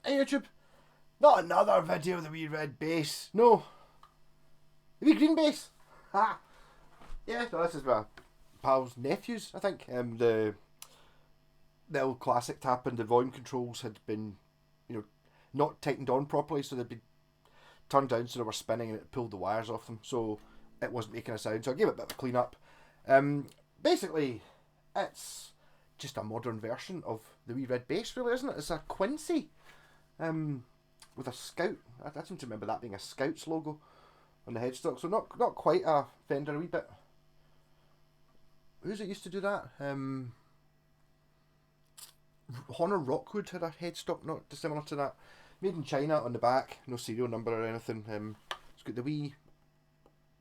Hey YouTube, not another video of the wee red bass. No, the wee green bass. Ha! Yeah, so this is my pal's nephew's, I think. The old classic tap and the volume controls had been, not tightened on properly, so they'd been turned down so they were spinning and it pulled the wires off them, so it wasn't making a sound. So I gave it a bit of a clean up. Basically, it's just a modern version of the wee red bass, really, isn't it? It's a Quincy. With a Scout. I seem to remember that being a Scout's logo on the headstock. So not quite a Fender, a wee bit. Who's it used to do that? Honor Rockwood had a headstock not dissimilar to that. Made in China on the back, no serial number or anything. It's got the wee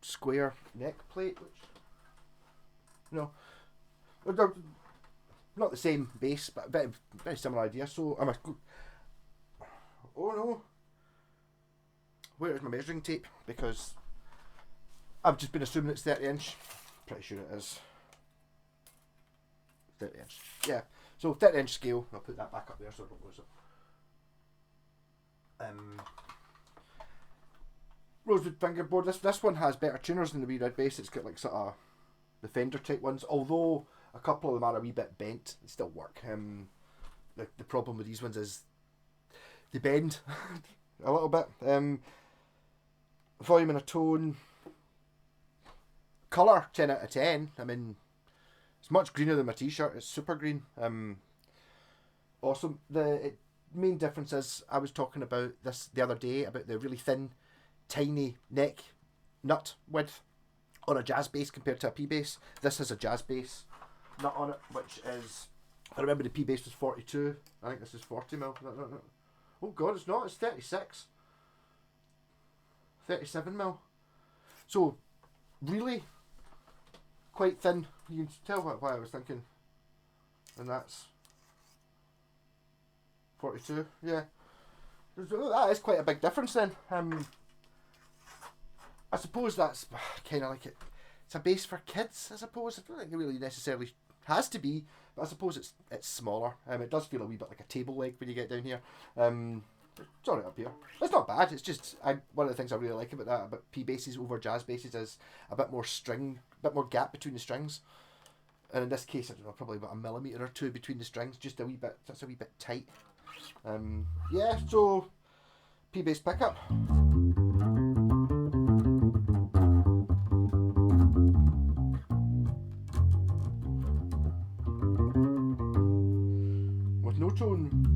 square neck plate, which they're not the same bass, but a very similar idea. So oh no, where is my measuring tape? Because I've just been assuming it's 30 inch. Pretty sure it is 30 inch. Yeah, so 30 inch scale. I'll put that back up there so I don't lose it. Rosewood fingerboard. This one has better tuners than the wee red bass. It's got like sort of the Fender type ones, although a couple of them are a wee bit bent. They still work. The problem with these ones is they bend a little bit. Volume and a tone. Colour 10 out of 10. I mean, it's much greener than my t-shirt. It's super green. Awesome. The main difference is I was talking about this the other day about the really thin, tiny neck nut width on a jazz bass compared to a P bass. This has a jazz bass nut on it, which is, I remember the P bass was 42. I think this is 40mm. Oh god, it's not. It's 36. 37mm. So, really quite thin. You can tell why I was thinking. And that's 42. Yeah. That is quite a big difference then. I suppose that's kind of like it. It's a bass for kids, I suppose. I don't think it really necessarily has to be, but I suppose it's smaller. It does feel a wee bit like a table leg when you get down here. It's alright up here. It's not bad. It's just one of the things I really like about P basses over jazz basses is a bit more string, a bit more gap between the strings. And in this case, I don't know, probably about a millimetre or two between the strings, just a wee bit. That's a wee bit tight. Yeah. So P bass pickup. With no tone.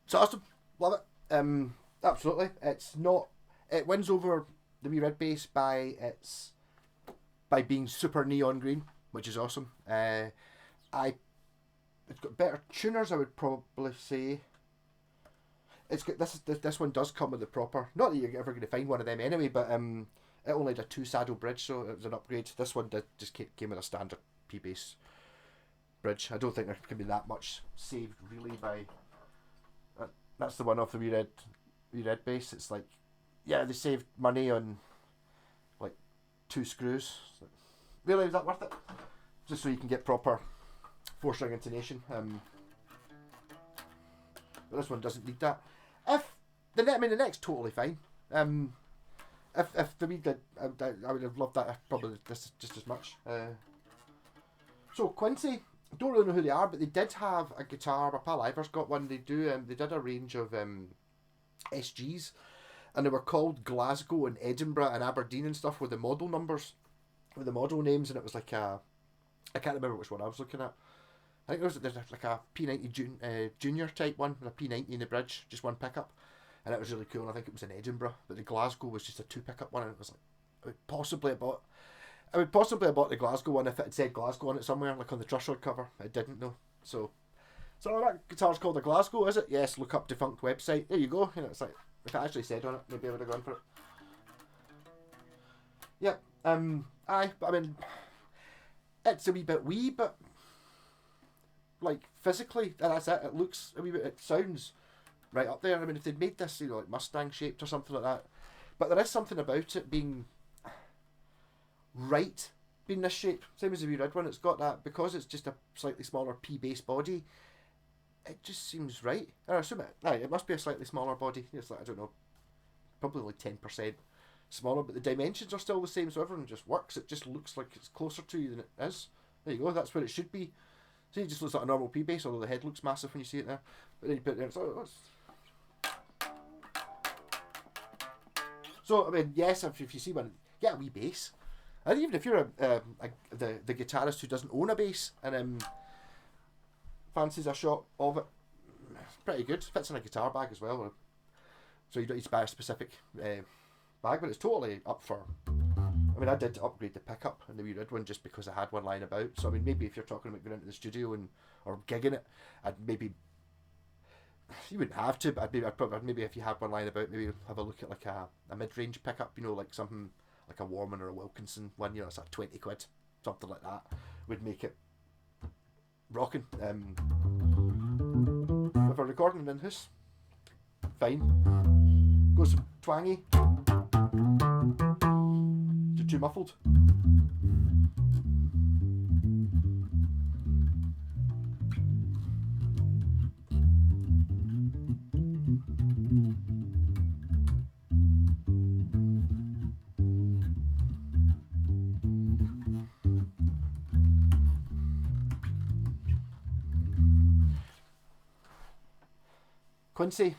It's awesome. Love it. Absolutely. It's not. It wins over the wee red bass by being super neon green, which is awesome. It's got better tuners, I would probably say. It's got this one does come with the proper. Not that you're ever going to find one of them anyway, but it only had a 2 saddle bridge, so it was an upgrade. This one just came with a standard P bass bridge. I don't think there can be that much saved really by. That's the one off the wee red base. It's like, yeah, they saved money on like 2 screws. Really, is that worth it? Just so you can get proper 4-string intonation. But this one doesn't need that. If the neck's totally fine. If the wee did, I would have loved that probably this just as much. So Quincy, don't really know who they are, but they did have a guitar. My pal Ivor's got one. They do. They did a range of SGs, and they were called Glasgow and Edinburgh and Aberdeen and stuff with the model numbers, with the model names, and it was like a. I can't remember which one I was looking at. I think there's like a P90 Junior type one with a P90 in the bridge, just one pickup, and it was really cool. And I think it was in Edinburgh, but the Glasgow was just a 2 pickup one, and it was like I would possibly have bought the Glasgow one if it had said Glasgow on it somewhere, like on the Trushard cover. It didn't know. So that guitar's called a Glasgow, is it? Yes, look up defunct website. There you go. You know, it's like if it actually said on it, maybe I would have gone for it. Yep. Aye, but I mean, it's a wee bit but like physically, that's it. It looks a wee bit. It sounds right up there. I mean, if they'd made this, like Mustang shaped or something like that, but there is something about it being right, being this shape, same as the wee red one. It's got that because it's just a slightly smaller P base body. It just seems right. I assume it must be a slightly smaller body. It's like I don't know, probably like 10% smaller, but the dimensions are still the same, so everyone just works. It just looks like it's closer to you than it is. There you go. That's where it should be. See, it just looks like a normal P bass, although the head looks massive when you see it there. But then you put it there, it's like, so I mean, yes, if you see one, get a wee bass. And even if you're the guitarist who doesn't own a bass and fancies a shot of it, it's pretty good. Fits in a guitar bag as well, so you don't need to buy a specific bag, but it's totally up for. I mean, I did upgrade the pickup and the wee red one just because I had one lying about. So I mean, maybe if you're talking about going into the studio or gigging it, I'd maybe you wouldn't have to, but maybe if you had one lying about, maybe have a look at like a mid-range pickup, like something like a Warman or a Wilkinson one, it's like 20 quid, something like that, would make it rocking. With a recording in house, fine. Goes twangy. Too muffled. Quincy,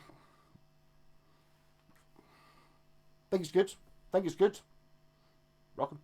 think it's good. Rocking.